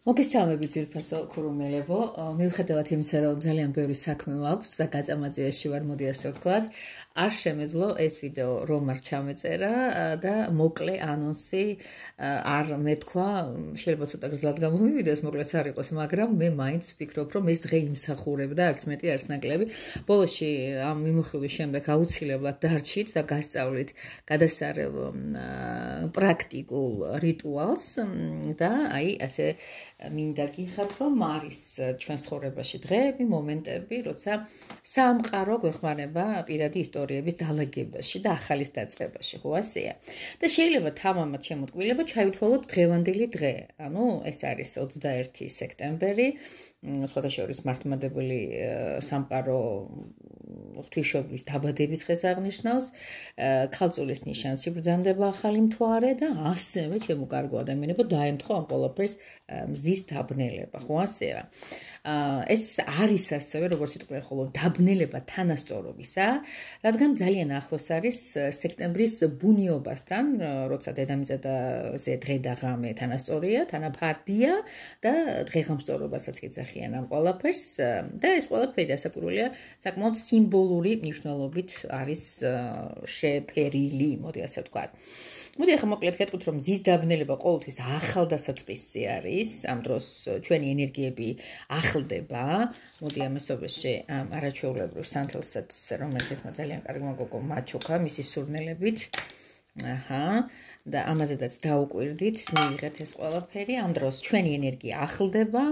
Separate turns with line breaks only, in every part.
მოგესალმებით ძვირფასო ქურუმელებო, მიუხედავად იმისა, რომ ძალიან ბევრი საქმე მაქვს და გაწამაძიაში ვარ, მოდი ასე ვთქვათ, არ შემეძლო ეს ვიდეო რომ არ ჩამეწერა და მოკლე ანონსი არ მეთქვა, შეიძლება ცოტა გზლად გამომივიდეს, მოკლეც არ იყოს, მაგრამ მე მაინც ვფიქრობ, რომ ეს დღე იმსახურებდა, არც მეტი, არც ნაკლები. ბოლოში ამ მიმოხილვის შემდეგ აუცილებლად დარჩით და გასწავლით გადასარევ პრაქტიკულ რიტუალს და აი ასე მინდა გითხრათ, რომ არის ჩვენს ცხოვრებაში დღეები, მომენტები, როცა სამყარო გვეხმარება პირადი ისტორიების დალაგებაში და ახალის დაწყებაში, ხო ასეა. და შეიძლება თამამად შემოტკბილება ჩაითვალოთ დღევანდელი დღე. ანუ ეს არის 21 სექტემბერი, სხვადასხვა მართლმადიდებელი სამყარო ღვთისმშობლის დაბადების დღეს აღნიშნავს, ქალწულის ნიშანს იბრძანდება ახალი მთვარე და ასევე ჩემო კარგო ადამიანებო დაემთხვა ამ ყველაფერს მზის დაბნელება, ხო ასეა. ეს არის ასევე, როგორც იტყვიან ხოლმე, დაბნელება თანასწორობისა, რადგან ძალიან ახლოს არის სექტემბრის ბუნიობასთან, როცა დედამიწაზე დღე და ღამე თანასწორია, თანაფარდია და დღეღამსწორობასაც ეძახიან ამ ყველაფერს და ეს ყველაფერი ასაკურველია საკმაოდ სიმბოლური მნიშვნელობით არის შეფერილი, მოდი ასე ვთქვათ. მოდი ახლა მოკლედ გეტყვით, რომ მზის დაბნელება ყოველთვის ახალ დასაწყისზე არის, ამ დროს ჩვენი ენერგიები ახლდება. მოდი ამასობაში ამ არაჩვეულებრივ სანთელსაც, რომელიც ძალიან კარგი მოგოგო მაჩუკა მისი სურნელებით. და ამაზედაც დაუკვირდით, მიიღეთ ეს ყველაფერი. ამ დროს ჩვენი ენერგია ახლდება,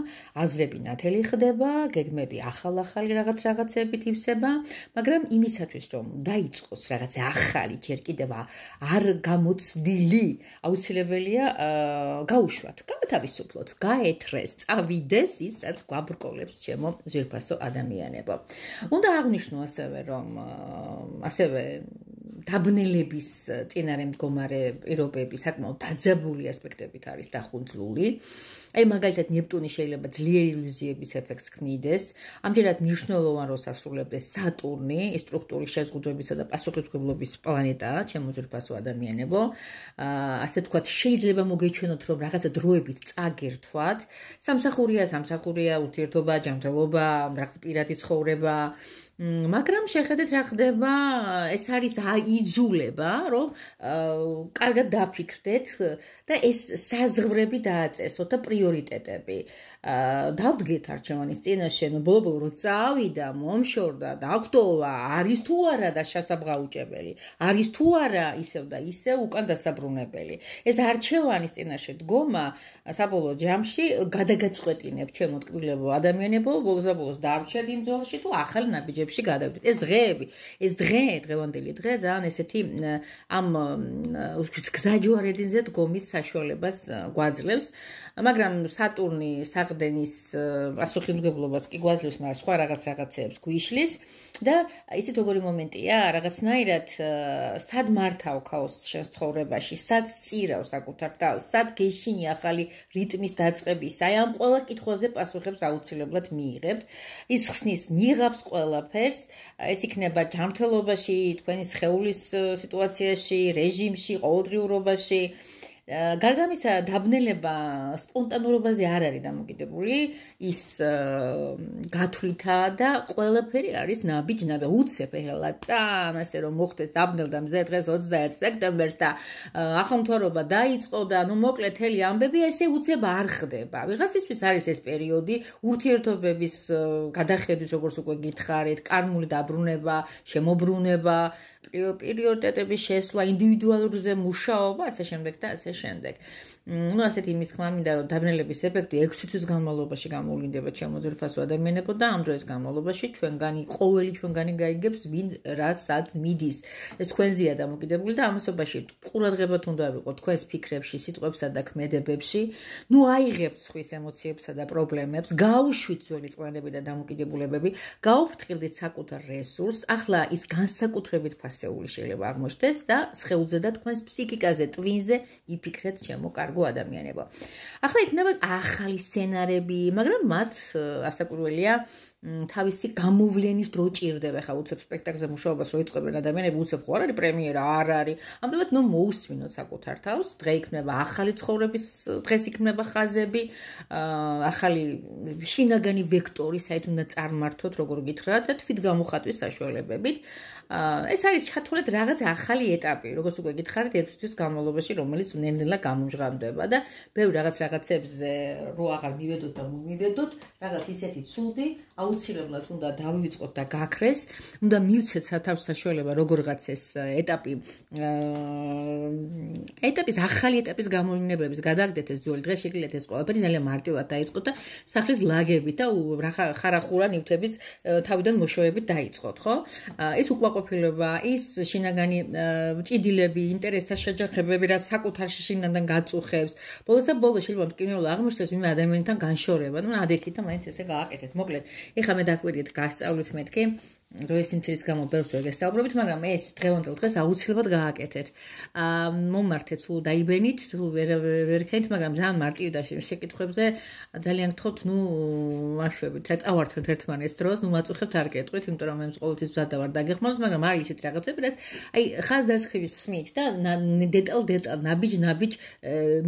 აზრები ნათელი ხდება, გეგმები ახალ-ახალი რაღაცებით ივსება, მაგრამ იმისათვის, რომ დაიწყოს რაღაცა ახალი, ჯერ კიდევ არ გამოცდილი, აუცილებელია გაუშვათ, გავათავისუფლოთ, გაეთრეს, წავიდეს ის, რაც გვაბრკოლებს ჩემო ძვირფასო ადამიანებო. უნდა აღვნიშნო ასევე, რომ ასევე დაბნელების წინარე მდგომარე პირობები საკმაოდ დაძაბული ასპექტებით არის დახუნძლული. აი მაგალითად ნეპტუნი შეიძლება ძლიერი ილუზიების ეფექტს ქმნიდეს. ამჯერად მნიშვნელოვან როლს ასრულებს სატურნი, სტრუქტურის შეზღუდვებისა და პასუხისმგებლობის პლანეტაა, ჩემო ძვირფასო ადამიანებო. ასე ვთქვათ, შეიძლება მოგეჩვენოთ, რომ რაღაცა დროებით წაგერთვათ. სამსახურია, ურთიერთობა, ჯანმრთელობა, რაღაცა პირადი ცხოვრება. მაგრამ შეხედეთ რა ხდება, ეს არის აიძულება, რომ კარგად დაფიქრდეთ და ეს საზღვრები დააწესოთ და პრიორიტეტები. დავდგეთ არჩევანის წინაშე, ბოლო-ბოლო რო წავიდა, მომშორდა, დაგტოვა, არის თუ არა და შესაბღაუჭებელი, არის თუ არა ისევ და ისევ უკან დასაბრუნებელი. ეს არჩევანის წინაშე დგომა საბოლოო ჯამში გადაგაწყვეტინებს ჩემო ტკბილებო ადამიანებო, ბოლოს დავრჩეთ იმ ძველში თუ ახალ ნაბიჯებში გადავიდეთ. ეს დღეები, ეს დღევანდელი დღე ძალიან ესეთი ამ გზაჯვარედინზე დგომის საშუალებას გვაძლევს, მაგრამ სატურნი საყდენის პასუხისმგებლობას კი გვაძლევს, მაგრამ სხვა რაღაცეებს გვიშლის და ისეთ როგორი მომენტია, რაღაცნაირად სად მართავ ქაოსს შენს ცხოვრებაში, სად სწირავ საკუთარ თავს, სად გეშინი ახალი რიტმის დაწყების, აი ამ ყველა კითხვაზე პასუხებს აუცილებლად მიიღებთ. ის ხსნის ნიღაბს ყველაფერს, ეს იქნება ჯანმრთელობაში, თქვენი სხეულის სიტუაციაში, რეჟიმში, ყოველდღიურობაში. გარდა ამისა, დაბნელება სპონტანურობაზე არ არის დამოკიდებული, ის გათვლითა და ყველაფერი არის ნაბიჯ-ნაბიჯ. უცებ ეხლა წამ ასე რომ მოხდეს დაბნელდა მზე დღეს 21 სექტემბერს და ახალმთვარობა დაიწყო და ნუ მოკლედ მთელი ამბები ესე უცებ არ ხდება. ვიღაცისთვის არის ეს პერიოდი ურთიერთობების გადახედვის, როგორც უკვე გითხარით, კარმული დაბრუნება, შემოbrunება, პრიორიტეტების შესვლა, ინდივიდუალურზე მუშაობა, ასე შემდეგ და ასე შემდეგ. ნუ ასეთი იმის თქმა მინდა, რომ დაბნელების ეფექტი 6 თვის განმავლობაში გამოვლინდება ჩემო ძვირფასო ადამიანებო და ამ დროის განმავლობაში ყოველი ჩვენგანი გაიგებს ვინ რა სად მიდის. ეს თქვენზეა დამოკიდებული და ამასობაში ყურადღებათ უნდა ვიყოთ თქვენს ფიქრებში, სიტყვებსა და ქმედებებში. ნუ აიღებთ სხვის ემოციებსა და პრობლემებს, გაუშვით ძველი წყნარები და დამოკიდებულებები, გაუფრთხილდით საკუთარ რესურსს. ახლა ის განსაკუთრებით ფასეული შეიძლება აღმოჩნდეს და სხეულზე და თქვენს ფსიქიკაზე, ტვინზე იფიქრეთ ჩემო კარგო ადამიანებო. ახლა იქნება ახალი სცენარები, მაგრამ მათ ასაკურველია თავისი გამოვლენის დრო ჭირდება, ხა უცებ სპექტაკლზე მუშაობას რო იწყებენ ადამიანები, უცებ ხო არ არის პრემიერა, არ არის. ამიტომაც ნუ მოусმინოთ საკუთარ თავს, დღე იქნება ახალი ცხოვრების დღეს იქნება ხაზები, ახალი შინაგანი ვექტორი, საით უნდა წარმართოთ, როგორ გითხრათ და თვით გამოხატვის საშუალებებით. ეს არის ჩათვლით რაღაც ახალი ეტაპი, როგორც უკვე გითხარით 6 თვის განმავლობაში, რომელიც ნელ-ნელა გამომჟღავნდება და ბევრ რაღაცებზე რო აღარ მივედოთ და მომივედოთ, რაღაც ისეთი ცუდი აუცილებლად უნდა დავივიწყოთ და გაქრეს, უნდა მივცეთ სათავის საშუალება როგორღაც ეს ეტაპის ახალი ეტაპის გამოვლინებების გადაგდეთ ეს ძველი დღე შეგიძლიათ ეს ყველაფერი ძალიან მარტივად დაიწყოთ და სახლის ლაგებით და ხარახურა ნივთების თავიდან მოშოებით დაიწყოთ, ხო? ეს უკმაყოფილება, ის შინაგანი ჭიდილები, ინტერესთა შეჯახებები, რაც საკუთარში შინაგან გაწუხებს. ბოლოს და ბოლოს შეიძლება მტკივნეულად აღმოჩნდეს ვინმე ადამიანთან განშორება, ну, ადექით და მაინც ესე გააკეთეთ. მოკლედ, ეხლა მე დაგვირიეთ გასწავლით მეთქი დროის სიმცირის გამო ბევრს ვერ გესაუბრებით, მაგრამ ეს დღევანდელ დღეს აუცილებლად გააკეთეთ. მომართეთ, თუ დაიბენით, თუ ვერ ქენით, მაგრამ ძალიან მარტივი და შეკითხვებზე ძალიან გთხოვთ, ну, აშვებით, წავართვით ერთმანეთს დროს, ну, მაწუხებთ არ გეტყვით, იმიტომ რომ მე ყოველთვის მზად ვარ დაგეხმაროთ, მაგრამ არის ისეთი რაღაცები, რაც აი ხაზდასხივის ხმით და დეტალ, ნაბიჯ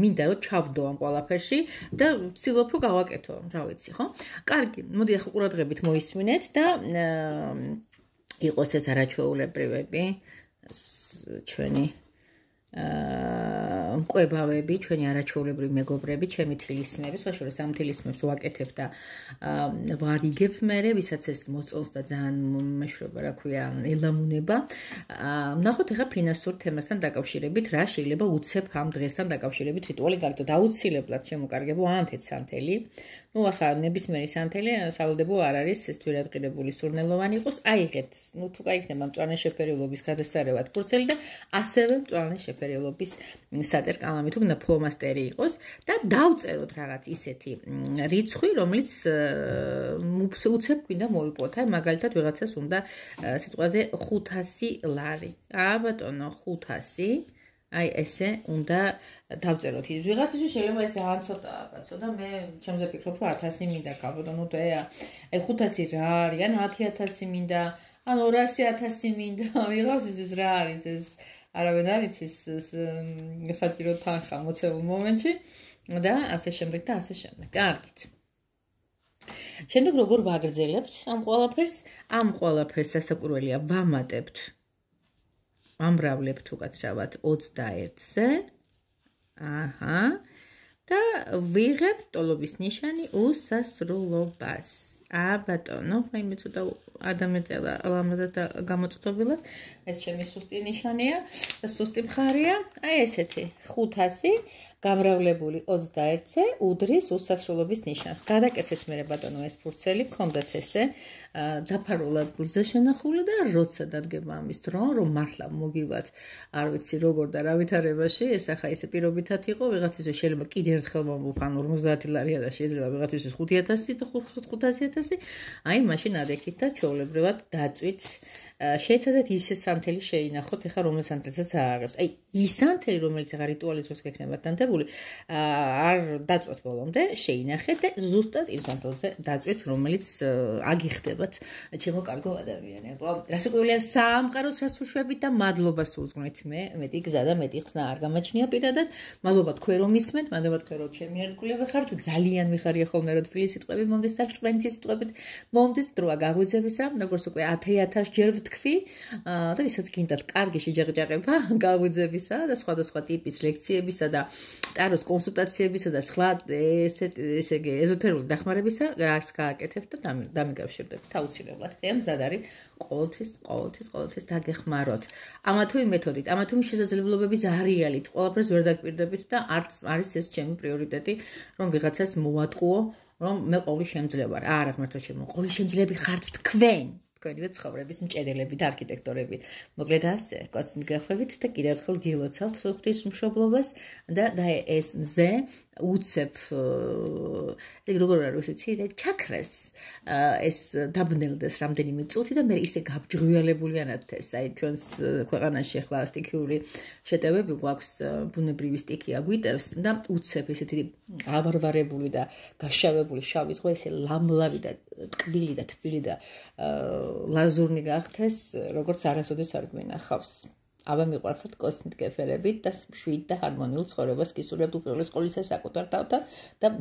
მინდა რომ ჩავდო ამ ყველაფერში და ვცდილობ რომ გავაკეთო, რა ვიცი, ხო? კარგი, მოდი ახლა ყურადღებით მოისმინეთ და იყოს ეს არაჩვეულებრივები, ჩვენი მკვებავები, ჩვენი არაჩვეულებრივი მეგობრები, ჩემი თილისმები, სხვა შორის ამ თილისმებს ვაკეთებ და ვარიგებ მერე, ვისაც ეს მოწონს და ძალიან მეშრობა, რა ქვია, ელამუნება. ნახოთ ახლა ფინანსურ თემასთან დაკავშირებით, რა შეიძლება უცებ ამ დღესთან დაკავშირებით რიტუალი გაკეთოთ. აუცილებლად შემოკარგებო ანთეთ სანთელი. ну, ახლა ნებისმიერი სანთელი სავალდებო არ არის ეს ძვირადღირებული სურნელოვანი იყოს. აიღეთ, ну, თუ გაიქნება მწვანე შეფერილობის გადასარევად ფურცელი და ასევე მწვანე შეფერილობის საწერ კალამი თუ გინდა ფლომასტერი იყოს და დავწეროთ რაღაც ისეთი რიცხვი, რომელიც უცებ გვინდა მოიპოვოთ. აი, მაგალითად, ვიღაცას უნდა სიტყვაზე 500 ლარი. ბატონო, 500 აი ესე უნდა დავწეროთ. ვიღაცისთვის შეიძლება ეს ძალიან ცოტაა, კაცო და მე ჩემზე ფიქრობ, რომ 1000 მინდა გაბატონო და აი 500 რა არის, ან 10000 მინდა, ან 200000 მინდა, ვიღაცისთვის რა არის ეს არავინ არ იცის საჭირო თანხა მოცემულ მომენტში და ასე შემდეგ და ასე შემდეგ. კარგით. შემდეგ როგორ ვაგრძელებთ ამ ყველაფერს სასაკვირველია ვამატებთ. ამრავლებთ უკაცრავად 21-ზე. აჰა. და ვიღებთ ტოლობის ნიშანი უსასრულობას. ბატონო, აი მე ცოტა ადამიანწელა ლამაზად გამოწვდობილად. ეს ჩემი სუსტი ნიშანია და სუსტი მხარეა. აი ესეთი 500 გამრავლებული 21-ზე უდრის უსასრულობის ნიშანს. გადაკეთეთ მე ბატონო ეს ფურცელი, გქონდეთ ესე დაფარულ ადგილზე შენახული და როცა დადგება ამის დრო, რომ მართლა მოგივათ, არ ვიცი როგორ და რა ვითარებაში, ეს ახლა ესე პირობითად იყო, ვიღაცისთვის შეიძლება კიდე ერთხელ მომბუფან 50 ლარია და შეიძლება ვიღაცისთვის 5000 და 500000, აი მაშინ ადექით და ჩვეულებრივად დაწვით. შეეცადეთ ის სანთელი შეინახოთ, ეხლა რომელ სანთელსაც ააღებთ. აი, ის სანთელი, რომელიც ახლა რიტუალის დროს გექნებათ დანთებული, არ დაწვეთ ბოლომდე, შეინახეთ და ზუსტად იმ სანთელზე დაწვით, რომელიც აგიხდებათ, ჩემო კარგო ადამიანებო. რასაკვირველია, საამყაროს სასუშვებით და მადლობა სულზღვნით მე, მეტი გზა და მეტი ხსნა არ გამაჩნია პირადად. მადლობა თქვენ რომ ისმენთ, მადლობა თქვენ რომ ჩემი ერთგულები ხართ, ძალიან მიხარია ხოლმე რომ თბილი სიტყვები მომდის და რწმენითი სიტყვებით მომდის დროა გაღვიძებისა, როგორც უკვე 10,000 ჯერ თქვი და ვისაც გინდათ კარგი შეჯაღჯაღება გაღვიძებისა და სხვადასხვა ტიპის ლექციებისა და ტაროს კონსულტაციებისა და სხვა ესე იგი ეზოთერული დახმარებისა რაც გააკეთებთ და დამიკავშირდებით აუცილებლად. მზად არის ყოველთვის დაგეხმაროთ. ამა თუ იმ მეთოდით, ამა თუ იმ შესაძლებლობების არეალით, ყველაფერს ვერ დაგპირდებით და არც არის ეს ჩემი პრიორიტეტი, რომ ვიღაცას მოვატყუო, რომ მე ყოველი შემძლე ვარ. არა, ღმერთო ჩემო, ყოველი შემძლეები ხართ თქვენ. თქვენივე ცხოვრების მჭედელები და არქიტექტორები. მოკლედ ასე, კაცნი გახებით და კიდევ ერთხელ გილოცავთ ღვთის მშობლობას და ეს მზე უცებ როგორ არის იცი და ჩაქრეს ეს დაბნელდეს რამდენიმე წუთი და მე ისე გაბჯღვიალებულიანად ეს აი ჩვენს ქვეყანაში ახლა სტიქიური შეტევები გვაქვს ბუნებრივი სტიქი აგვიტევს და უცებ ესეთი ავარვარებული და გაშავებული შავი ზღვა ესე ლამლავი და ტკბილი და თბილი და ლაზურნი გახდეს როგორც არასოდეს არ გვინახავს აბა მიყვარხართ კოსმით გეფერებით და შვიდ და ჰარმონიულ ცხოვრებას გისურვებთ უპირველეს ყოვლისა საკუთარ თავთან და